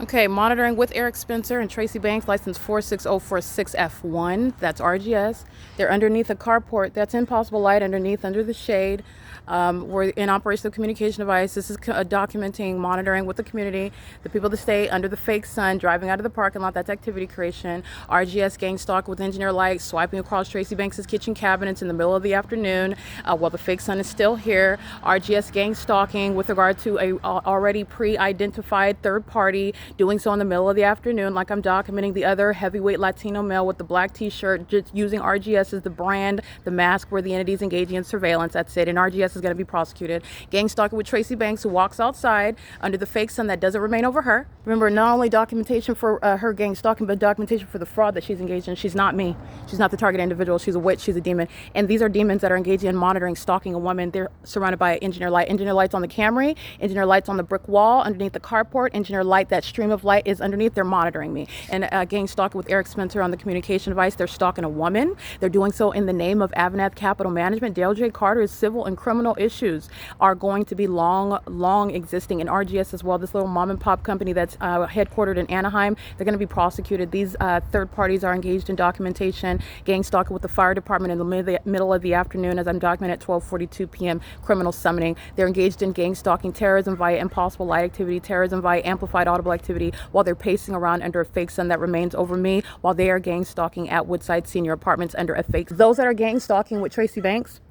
Okay, monitoring with Eric Spencer and Tracy Banks, license 46046F1. That's RGS. They're underneath a carport. That's impossible light underneath, under the shade. We're in operation of communication device. This is documenting monitoring with the community, the people that stay under the fake sun, driving out of the parking lot. That's activity creation. RGS gang stalk with engineer light, swiping across Tracy Banks' kitchen cabinets in the middle of the afternoon while the fake sun is still here. RGS gang stalking with regard to a already pre-identified third party, doing so in the middle of the afternoon, like I'm documenting the other heavyweight Latino male with the black t-shirt, just using RGS as the brand, the mask where the entity is engaging in surveillance. That's it. And RGS is going to be prosecuted. Gang stalking with Tracy Banks, who walks outside under the fake sun that doesn't remain over her. Remember, not only documentation for her gang stalking, but documentation for the fraud that she's engaged in. She's not me. She's not the target individual. She's a witch. She's a demon. And these are demons that are engaging in monitoring, stalking a woman. They're surrounded by engineer light. Engineer lights on the Camry, engineer lights on the brick wall underneath the carport, engineer light, that stream of light is underneath. They're monitoring me. And gang stalking with Eric Spencer on the communication device. They're stalking a woman. They're doing so in the name of AVANATH Capital Management. Dale J. Carter's civil and criminal issues are going to be long existing in RGS as well. This little mom and pop company that's headquartered in Anaheim, they're going to be prosecuted. These third parties are engaged in documentation, gang stalking with the fire department in the middle of the afternoon, as I'm documenting at 12:42 p.m. criminal summoning. They're engaged in gang stalking, terrorism via impossible light activity, terrorism via amplified audible activity, while they're pacing around under a fake sun that remains over me, while they are gang stalking at Woodside Senior Apartments under a fake. Those that are gang stalking with Tracy Banks,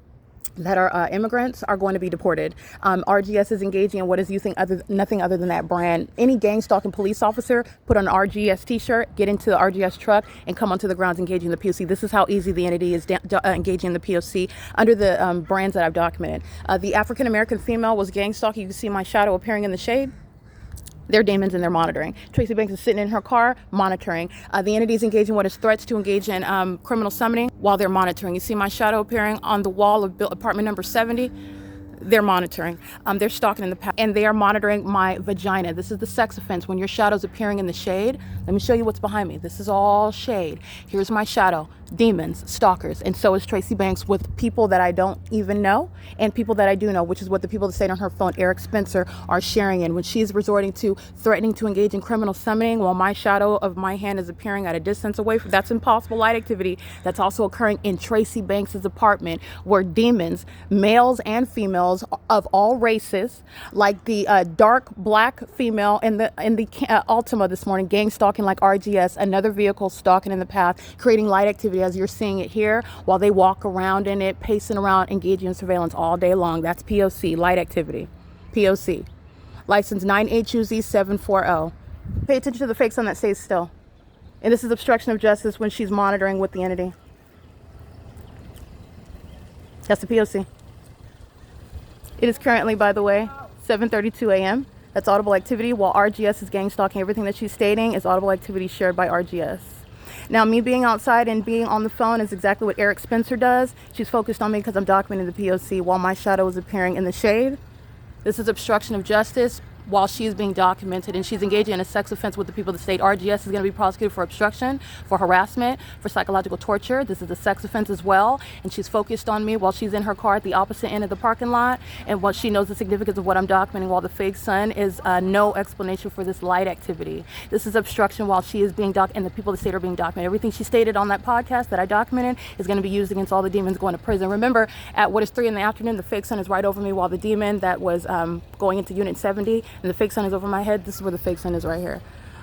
that are immigrants, are going to be deported. RGS is engaging in what is using nothing other than that brand. Any gang stalking police officer, put on an RGS t-shirt, get into the RGS truck, and come onto the grounds engaging the POC. This is how easy the entity is engaging the POC under the brands that I've documented. The African American female was gang stalking. You can see my shadow appearing in the shade. They're demons and they're monitoring. Tracy Banks is sitting in her car monitoring. The entity is engaging what is threats to engage in criminal summoning while they're monitoring. You see my shadow appearing on the wall of apartment number 70. They're monitoring. They're stalking in the past, and they are monitoring my vagina. This is the sex offense. When your shadow's appearing in the shade, let me show you what's behind me. This is all shade. Here's my shadow. Demons, stalkers, and so is Tracy Banks with people that I don't even know and people that I do know, which is what the people that stayed on her phone, Eric Spencer, are sharing in. When she's resorting to threatening to engage in criminal summoning while my shadow of my hand is appearing at a distance away, that's impossible light activity. That's also occurring in Tracy Banks's apartment, where demons, males and females of all races, like the dark black female in the Altima this morning, gang stalking like RGS, another vehicle stalking in the path, creating light activity as you're seeing it here, while they walk around in it, pacing around, engaging in surveillance all day long. That's P.O.C, light activity. P.O.C. License 9HUZ740. Pay attention to the fake sun that stays still. And this is obstruction of justice when she's monitoring with the entity. That's the P.O.C. It is currently, by the way, 7:32 a.m. That's audible activity, while RGS is gang stalking. Everything that she's stating is audible activity shared by RGS. Now, me being outside and being on the phone is exactly what Eric Spencer does. She's focused on me because I'm documenting the POC while my shadow is appearing in the shade. This is obstruction of justice while she is being documented, and she's engaging in a sex offense with the people of the state. RGS is going to be prosecuted for obstruction, for harassment, for psychological torture. This is a sex offense as well, and she's focused on me while she's in her car at the opposite end of the parking lot, and what she knows the significance of what I'm documenting while the fake sun is no explanation for this light activity. This is obstruction while she is being and the people of the state are being documented. Everything she stated on that podcast that I documented is going to be used against all the demons going to prison. Remember, at what is 3 p.m, the fake sun is right over me, while the demon that was going into unit 70 and the fake sun is over my head. This is where the fake sun is, right here.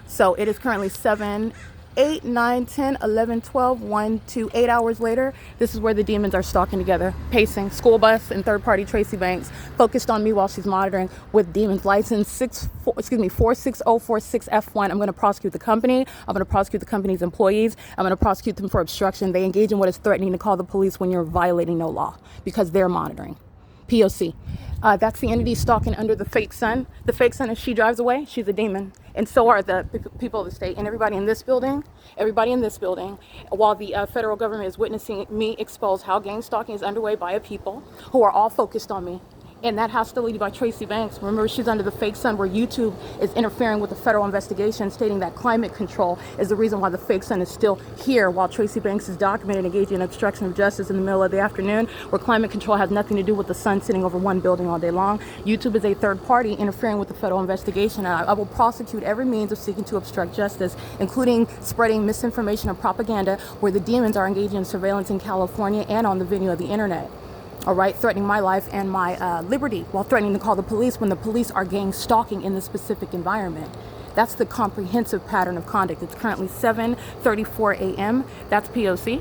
So it is currently 7, 8, 9, 10, 11, 12, 1, 2, 8 hours later. This is where the demons are stalking together, pacing. School bus and third party Tracy Banks focused on me while she's monitoring with demons. License 46046F1. I'm going to prosecute the company. I'm going to prosecute the company's employees. I'm going to prosecute them for obstruction. They engage in what is threatening to call the police when you're violating no law because they're monitoring. P.O.C. That's the entity stalking under the fake sun. The fake sun, if she drives away, she's a demon. And so are the people of the state and everybody in this building, while the federal government is witnessing me expose how gang stalking is underway by a people who are all focused on me. And that hostility by Tracy Banks, remember, she's under the fake sun, where YouTube is interfering with the federal investigation, stating that climate control is the reason why the fake sun is still here, while Tracy Banks is documented engaging in obstruction of justice in the middle of the afternoon, where climate control has nothing to do with the sun sitting over one building all day long. YouTube is a third party interfering with the federal investigation, and I will prosecute every means of seeking to obstruct justice, including spreading misinformation and propaganda, where the demons are engaging in surveillance in California and on the venue of the internet. All right, threatening my life and my liberty, while threatening to call the police when the police are gang stalking in this specific environment. That's the comprehensive pattern of conduct. It's currently 7:34 a.m. That's P.O.C.